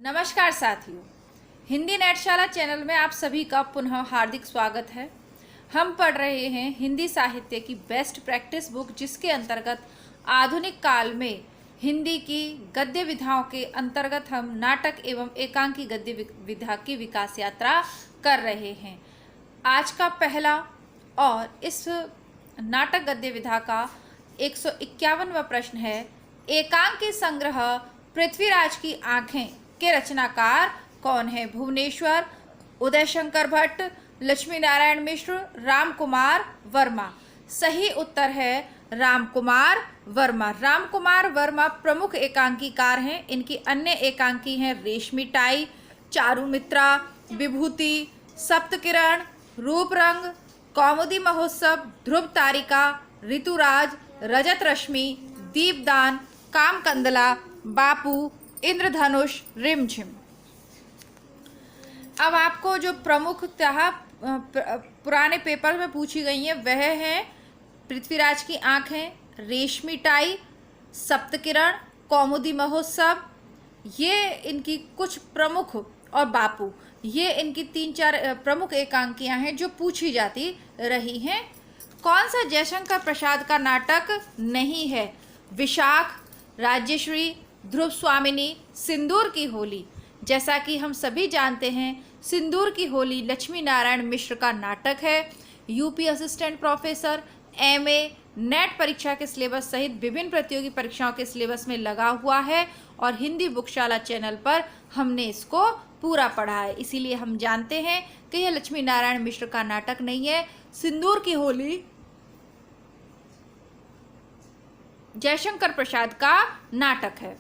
नमस्कार साथियों, हिंदी नेटशाला चैनल में आप सभी का पुनः हार्दिक स्वागत है। हम पढ़ रहे हैं हिंदी साहित्य की बेस्ट प्रैक्टिस बुक, जिसके अंतर्गत आधुनिक काल में हिंदी की गद्य विधाओं के अंतर्गत हम नाटक एवं एकांकी गद्य विधा की विकास यात्रा कर रहे हैं। आज का पहला और इस नाटक गद्य विधा का 151वां प्रश्न है। एकांकी संग्रह पृथ्वीराज की आंखें के रचनाकार कौन है? भुवनेश्वर, उदय शंकर भट्ट, लक्ष्मी नारायण मिश्र, राम कुमार वर्मा। सही उत्तर है राम कुमार वर्मा। राम कुमार वर्मा प्रमुख एकांकीकार हैं। इनकी अन्य एकांकी हैं रेशमी टाई, चारुमित्रा, विभूति, सप्तकिरण, रूपरंग, कौमुदी महोत्सव, ध्रुव तारिका, ऋतुराज, रजत रश्मि, दीपदान, कामकंदला, बापू, इंद्रधनुष, रिमझिम। अब आपको जो प्रमुखतः पुराने पेपर में पूछी गई है वह है पृथ्वीराज की आंखें, रेशमी टाई, सप्तकिरण, कौमुदी महोत्सव, ये इनकी कुछ प्रमुख, और बापू, ये इनकी 3-4 प्रमुख एकांकियां हैं जो पूछी जाती रही हैं। कौन सा जयशंकर प्रसाद का नाटक नहीं है? विशाख, राज्यश्री, ध्रुव स्वामिनी, सिंदूर की होली। जैसा कि हम सभी जानते हैं, सिंदूर की होली लक्ष्मी नारायण मिश्र का नाटक है। UP assistant professor, MA, net परीक्षा के सिलेबस सहित विभिन्न प्रतियोगी परीक्षाओं के सिलेबस में लगा हुआ है और हिंदी बुकशाला चैनल पर हमने इसको पूरा पढ़ा है। इसीलिए हम जानते हैं कि यह लक्ष्मी नारायण मिश्र का नाटक नहीं है। सिंदूर की होली जयशंकर प्रसाद का नाटक है।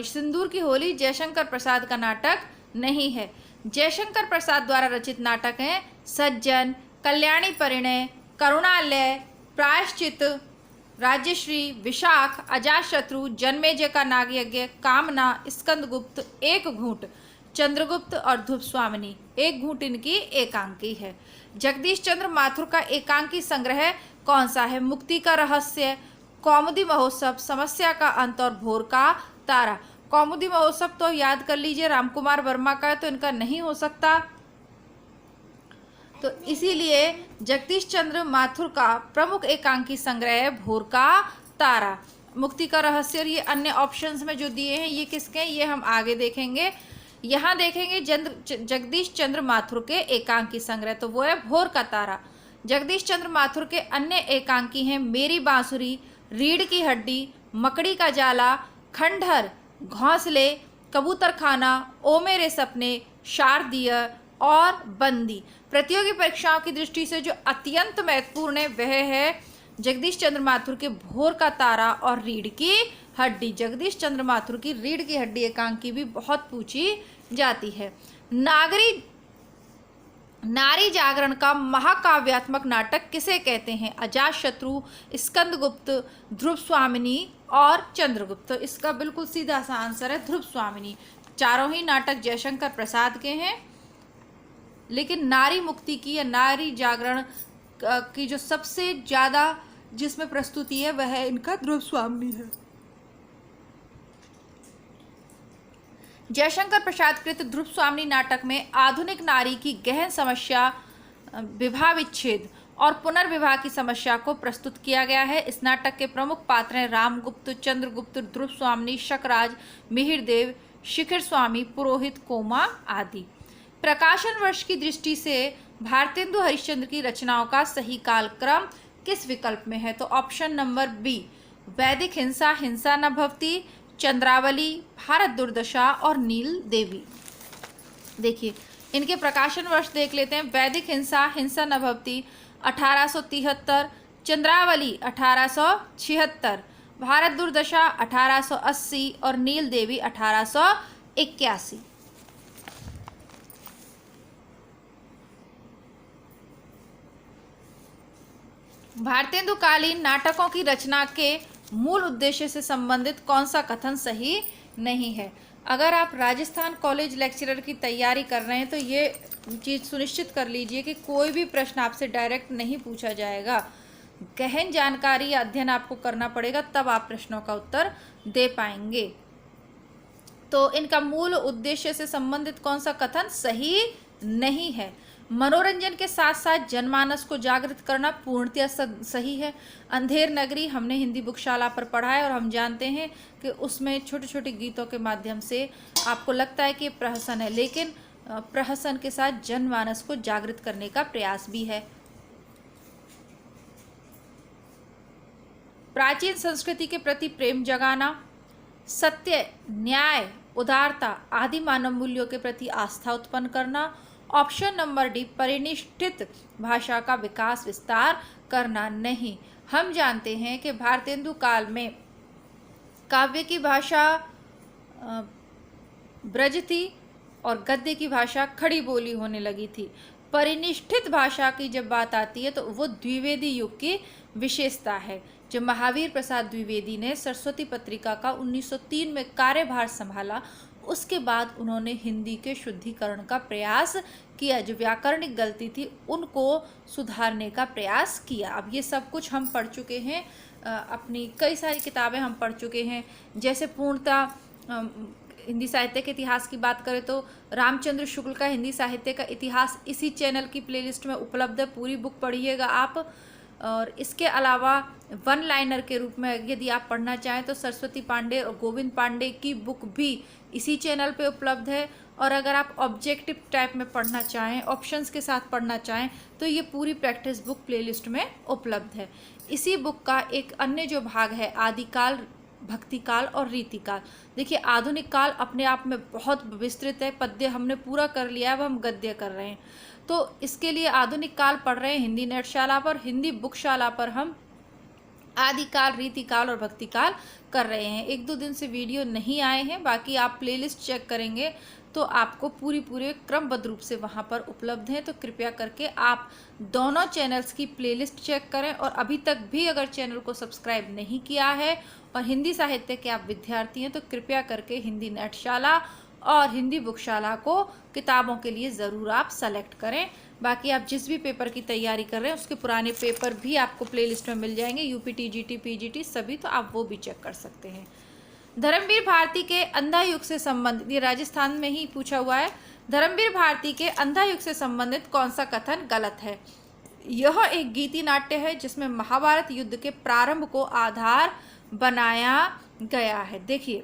सिंदूर की होली जयशंकर प्रसाद का नाटक नहीं है। जयशंकर प्रसाद द्वारा रचित नाटक हैं सज्जन, कल्याणी परिणय, करुणालय, प्रायश्चित, राज्यश्री, विशाख, अजातशत्रु, जन्मेजय का नागयज्ञ, कामना, स्कंदगुप्त, एक घूंट, चंद्रगुप्त और ध्रुव स्वामिनी। एक घूंट इनकी एकांकी है। जगदीश चंद्र माथुर का एकांकी संग्रह कौन सा है? मुक्ति का रहस्य, कौमुदी महोत्सव, समस्या का अंत और भोर का तारा। कौमुदी महोत्सव तो याद कर लीजिए रामकुमार वर्मा का है, तो इनका नहीं हो सकता। तो इसीलिए जगदीश चंद्र माथुर का प्रमुख एकांकी संग्रह है भोर का तारा। मुक्ति का रहस्य, ये अन्य ऑप्शंस में जो दिए हैं ये किसके हैं, ये हम आगे देखेंगे। यहाँ देखेंगे जगदीश चंद्र माथुर के एकांकी संग्रह, तो वो है भोर का तारा। जगदीश चंद्र माथुर के अन्य एकांकी हैं मेरी बांसुरी, रीढ़ की हड्डी, मकड़ी का जाला, खंडहर, घोंसले, कबूतर खाना, ओ मेरे सपने, शारदीय और बंदी। प्रतियोगी परीक्षाओं की दृष्टि से जो अत्यंत महत्वपूर्ण है वह है जगदीश चंद्र माथुर के भोर का तारा और रीढ़ की हड्डी। जगदीश चंद्र माथुर की रीढ़ की हड्डी एकांकी भी बहुत पूछी जाती है। नारी जागरण का महाकाव्यात्मक नाटक किसे कहते हैं? अजातशत्रु, स्कंदगुप्त, ध्रुव स्वामिनी और चंद्रगुप्त। तो इसका बिल्कुल सीधा सा आंसर है ध्रुव स्वामिनी। चारों ही नाटक जयशंकर प्रसाद के हैं, लेकिन नारी मुक्ति की या नारी जागरण की जो सबसे ज़्यादा जिसमें प्रस्तुति है वह इनका ध्रुव स्वामिनी है। जयशंकर प्रसाद कृत ध्रुव स्वामिनी नाटक में आधुनिक नारी की गहन समस्या, विवाह विच्छेद और पुनर्विवाह की समस्या को प्रस्तुत किया गया है। इस नाटक के प्रमुख पात्र हैं रामगुप्त, चंद्रगुप्त, ध्रुव स्वामिनी, शकराज, मिहिरदेव, शिखर स्वामी, पुरोहित, कोमा आदि। प्रकाशन वर्ष की दृष्टि से भारतेंदु हरिश्चंद्र की रचनाओं का सही कालक्रम किस विकल्प में है? तो ऑप्शन नंबर बी, वैदिक हिंसा, हिंसा न भवती, चंद्रावली, भारत दुर्दशा और नील देवी। देखिए इनके प्रकाशन वर्ष देख लेते हैं। वैदिक हिंसा, हिंसा न भवती 1873, चंद्रावली 1876, भारत दुर्दशा 1880 और नील देवी 1881। भारतेंदुकालीन नाटकों की रचना के मूल उद्देश्य से संबंधित कौन सा कथन सही नहीं है? अगर आप राजस्थान कॉलेज लेक्चरर की तैयारी कर रहे हैं तो ये चीज़ सुनिश्चित कर लीजिए कि कोई भी प्रश्न आपसे डायरेक्ट नहीं पूछा जाएगा। गहन जानकारी या अध्ययन आपको करना पड़ेगा, तब आप प्रश्नों का उत्तर दे पाएंगे। तो इनका मूल उद्देश्य से संबंधित कौन सा कथन सही नहीं है। मनोरंजन के साथ साथ जनमानस को जागृत करना पूर्णतः सही है। अंधेर नगरी हमने हिंदी बुकशाला पर पढ़ा है और हम जानते हैं कि उसमें छोटे छोटे गीतों के माध्यम से आपको लगता है कि प्रहसन है, लेकिन प्रहसन के साथ जनमानस को जागृत करने का प्रयास भी है। प्राचीन संस्कृति के प्रति प्रेम जगाना, सत्य, न्याय, उदारता आदि मानव मूल्यों के प्रति आस्था उत्पन्न करना। ऑप्शन नंबर डी, परिनिष्ठित भाषा का विकास विस्तार करना नहीं। हम जानते हैं कि भारतेंदु काल में काव्य की भाषा ब्रज थी और गद्य की भाषा खड़ी बोली होने लगी थी। परिनिष्ठित भाषा की जब बात आती है तो वो द्विवेदी युग की विशेषता है। जब महावीर प्रसाद द्विवेदी ने सरस्वती पत्रिका का 1903 में कार्यभार संभाला, उसके बाद उन्होंने हिंदी के शुद्धिकरण का प्रयास किया। जो व्याकरणिक गलती थी उनको सुधारने का प्रयास किया। अब ये सब कुछ हम पढ़ चुके हैं, अपनी कई सारी किताबें हम पढ़ चुके हैं। जैसे पूर्णतः हिंदी साहित्य के इतिहास की बात करें तो रामचंद्र शुक्ल का हिंदी साहित्य का इतिहास इसी चैनल की प्लेलिस्ट में उपलब्ध है, पूरी बुक पढ़िएगा आप। और इसके अलावा वन लाइनर के रूप में यदि आप पढ़ना चाहें तो सरस्वती पांडे और गोविंद पांडे की बुक भी इसी चैनल पे उपलब्ध है। और अगर आप ऑब्जेक्टिव टाइप में पढ़ना चाहें, ऑप्शंस के साथ पढ़ना चाहें, तो ये पूरी प्रैक्टिस बुक प्लेलिस्ट में उपलब्ध है। इसी बुक का एक अन्य जो भाग है, आदिकाल, भक्तिकाल और रीतिकाल। देखिए, आधुनिक काल अपने आप में बहुत विस्तृत है। पद्य हमने पूरा कर लिया, अब हम गद्य कर रहे हैं। तो इसके लिए आधुनिक काल पढ़ रहे हैं हिंदी नेटशाला पर। हिंदी बुकशाला पर हम आदिकाल, रीतिकाल और भक्तिकाल कर रहे हैं। 1-2 दिन से वीडियो नहीं आए हैं, बाकी आप प्लेलिस्ट चेक करेंगे तो आपको पूरे क्रमबद्ध रूप से वहाँ पर उपलब्ध हैं। तो कृपया करके आप दोनों चैनल्स की प्लेलिस्ट चेक करें। और अभी तक भी अगर चैनल को सब्सक्राइब नहीं किया है और हिंदी साहित्य के आप विद्यार्थी हैं तो कृपया करके हिंदी नेटशाला और हिंदी बुकशाला को किताबों के लिए ज़रूर आप सेलेक्ट करें। बाकी आप जिस भी पेपर की तैयारी कर रहे हैं उसके पुराने पेपर भी आपको प्लेलिस्ट में मिल जाएंगे, यूपी, जीटी, पीजीटी सभी, तो आप वो भी चेक कर सकते हैं। धर्मवीर भारती के अंधा युग से संबंधित, ये राजस्थान में ही पूछा हुआ है, धर्मवीर भारती के अंधा युग से संबंधित कौन सा कथन गलत है। यह एक गीति नाट्य है जिसमें महाभारत युद्ध के प्रारंभ को आधार बनाया गया है। देखिए,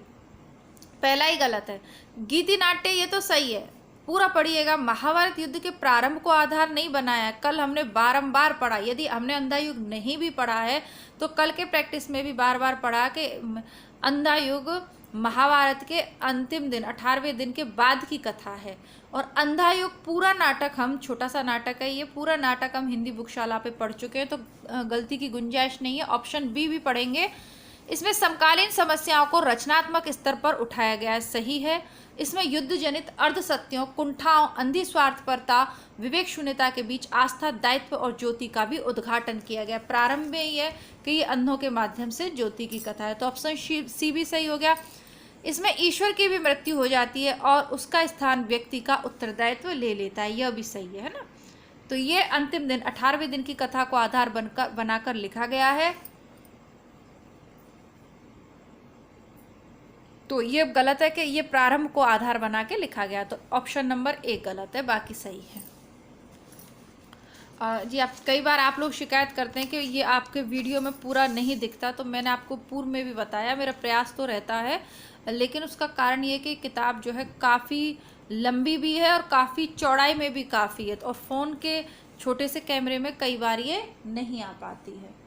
पहला ही गलत है। गीति नाट्य ये तो सही है, पूरा पढ़िएगा। महाभारत युद्ध के प्रारंभ को आधार नहीं बनाया है। कल हमने बारंबार पढ़ा, यदि हमने अंधा युग नहीं भी पढ़ा है तो कल के प्रैक्टिस में भी बार बार पढ़ा कि अंधा युग महाभारत के अंतिम दिन 18वें दिन के बाद की कथा है। और अंधा युग पूरा नाटक, हम छोटा सा नाटक है ये, पूरा नाटक हम हिंदी बुकशाला पे पढ़ चुके हैं, तो गलती की गुंजाइश नहीं है। ऑप्शन बी भी पढ़ेंगे। इसमें समकालीन समस्याओं को रचनात्मक स्तर पर उठाया गया है, सही है। इसमें युद्ध जनित अर्ध सत्यों, कुंठाओं, अंधी स्वार्थपरता, विवेक शून्यता के बीच आस्था, दायित्व और ज्योति का भी उद्घाटन किया गया। प्रारंभ में ही है कि ये अंधों के माध्यम से ज्योति की कथा है, तो ऑप्शन सी भी सही हो गया। इसमें ईश्वर की भी मृत्यु हो जाती है और उसका स्थान व्यक्ति का उत्तरदायित्व ले लेता है, यह भी सही है ना। तो ये अंतिम दिन 18वें दिन की कथा को आधार बनाकर लिखा गया है, तो ये गलत है कि ये प्रारंभ को आधार बना के लिखा गया। तो ऑप्शन नंबर 1 गलत है, बाकी सही है। जी, आप कई बार आप लोग शिकायत करते हैं कि ये आपके वीडियो में पूरा नहीं दिखता, तो मैंने आपको पूर्व में भी बताया, मेरा प्रयास तो रहता है, लेकिन उसका कारण ये कि किताब जो है काफ़ी लंबी भी है और काफ़ी चौड़ाई में भी काफ़ी है, और फ़ोन के छोटे से कैमरे में कई बार ये नहीं आ पाती है।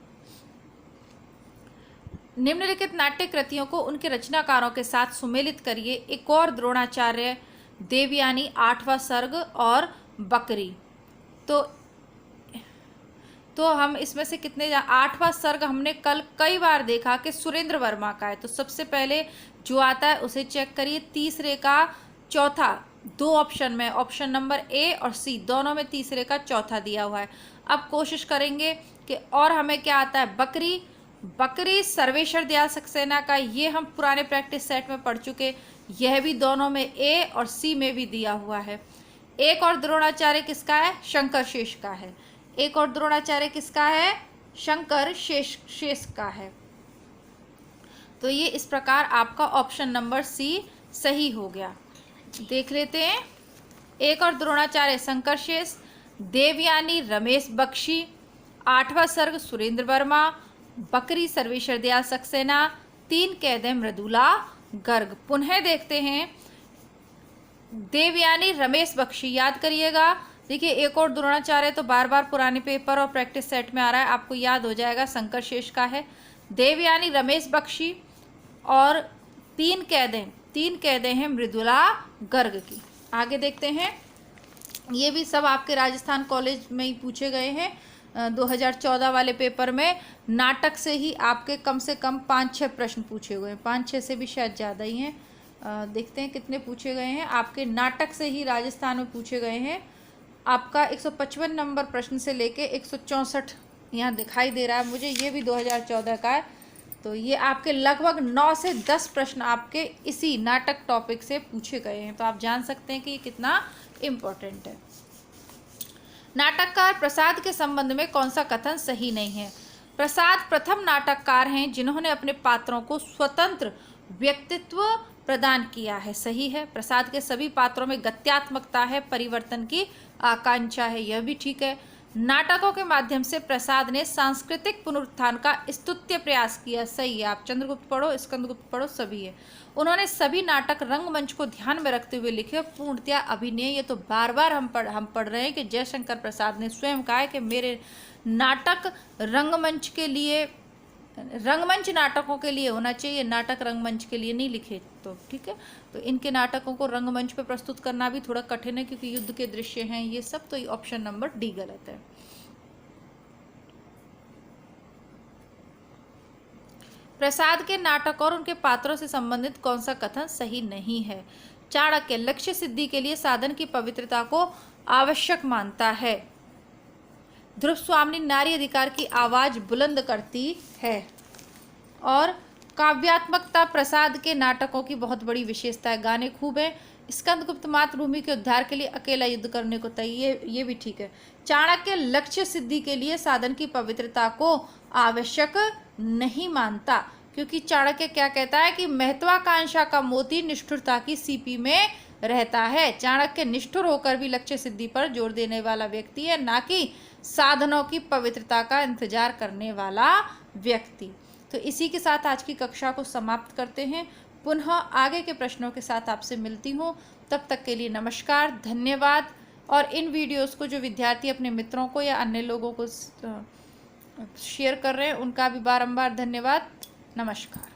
निम्नलिखित नाट्य कृतियों को उनके रचनाकारों के साथ सुमेलित करिए। एक और द्रोणाचार्य, देवयानी, 8वां सर्ग और बकरी। तो हम इसमें से कितने 8वां सर्ग हमने कल कई बार देखा कि सुरेंद्र वर्मा का है, तो सबसे पहले जो आता है उसे चेक करिए। तीसरे का चौथा, 2 ऑप्शन में, ऑप्शन नंबर ए और सी दोनों में तीसरे का चौथा दिया हुआ है। अब कोशिश करेंगे कि और हमें क्या आता है। बकरी सर्वेश्वर दयाल सक्सेना का, ये हम पुराने प्रैक्टिस सेट में पढ़ चुके, यह भी दोनों में ए और सी में भी दिया हुआ है। एक और द्रोणाचार्य किसका है, शंकर शेष का है। एक और द्रोणाचार्य किसका है, शंकर शेष का है। तो ये इस प्रकार आपका ऑप्शन नंबर सी सही हो गया। देख लेते हैं। एक और द्रोणाचार्य संकरशेष, देवयानी रमेश बख्शी, 8वां सर्ग सुरेंद्र वर्मा, बकरी सर्वेश्वर दयाल सक्सेना, 3 कैद मृदुला गर्ग। पुनः देखते हैं। देवयानी रमेश बख्शी याद करिएगा। देखिए एक और द्रोणाचार्य तो बार बार पुराने पेपर और प्रैक्टिस सेट में आ रहा है, आपको याद हो जाएगा, संकरशेष का है। देवयानी रमेश बख्शी और 3 कैदें हैं मृदुला गर्ग की। आगे देखते हैं। ये भी सब आपके राजस्थान कॉलेज में ही पूछे गए हैं। 2014 वाले पेपर में नाटक से ही आपके कम से कम 5-6 प्रश्न पूछे हुए हैं, 5-6 से भी शायद ज़्यादा ही हैं। देखते हैं कितने पूछे गए हैं। आपके नाटक से ही राजस्थान में पूछे गए हैं। आपका 155 नंबर प्रश्न से लेके 164 यहाँ दिखाई दे रहा है मुझे, ये भी 2014 का है। तो ये आपके लगभग 9 से 10 प्रश्न आपके इसी नाटक टॉपिक से पूछे गए हैं। तो आप जान सकते हैं कि ये कितना इम्पोर्टेंट है। नाटककार प्रसाद के संबंध में कौन सा कथन सही नहीं है? प्रसाद प्रथम नाटककार हैं जिन्होंने अपने पात्रों को स्वतंत्र व्यक्तित्व प्रदान किया है। सही है। प्रसाद के सभी पात्रों में गत्यात्मकता है, परिवर्तन की आकांक्षा है। यह भी ठीक है। नाटकों के माध्यम से प्रसाद ने सांस्कृतिक पुनरुत्थान का स्तुत्य प्रयास किया। सही है। आप चंद्रगुप्त पढ़ो, स्कंदगुप्त पढ़ो, सभी है। उन्होंने सभी नाटक रंगमंच को ध्यान में रखते हुए लिखे, पूर्णतया अभिनय। ये तो बार बार हम पढ़ रहे हैं कि जयशंकर प्रसाद ने स्वयं कहा है कि मेरे नाटक रंगमंच के लिए, रंगमंच नाटकों के लिए होना चाहिए, नाटक रंगमंच के लिए नहीं लिखे। तो ठीक है। तो इनके नाटकों को रंगमंच पे प्रस्तुत करना भी थोड़ा कठिन है क्योंकि युद्ध के दृश्य हैं ये सब। तो ये ऑप्शन नंबर डी गलत है। प्रसाद के नाटक और उनके पात्रों से संबंधित कौन सा कथन सही नहीं है? चाणक्य लक्ष्य सिद्धि के लिए साधन की पवित्रता को आवश्यक मानता है। ध्रुव स्वामिनी नारी अधिकार की आवाज बुलंद करती है। और काव्यात्मकता प्रसाद के नाटकों की बहुत बड़ी विशेषता है, गाने खूब हैं। स्कंदगुप्त मातृभूमि के उद्धार के लिए अकेला युद्ध करने को तैयार, ये भी ठीक है। चाणक्य लक्ष्य सिद्धि के लिए साधन की पवित्रता को आवश्यक नहीं मानता क्योंकि चाणक्य क्या कहता है कि महत्वाकांक्षा का मोती निष्ठुरता की सीपी में रहता है। चाणक्य निष्ठुर होकर भी लक्ष्य सिद्धि पर जोर देने वाला व्यक्ति है, ना कि साधनों की पवित्रता का इंतजार करने वाला व्यक्ति। तो इसी के साथ आज की कक्षा को समाप्त करते हैं। पुनः आगे के प्रश्नों के साथ आपसे मिलती हूँ। तब तक के लिए नमस्कार, धन्यवाद। और इन वीडियोस को जो विद्यार्थी अपने मित्रों को या अन्य लोगों को शेयर कर रहे हैं उनका भी बारंबार धन्यवाद। नमस्कार।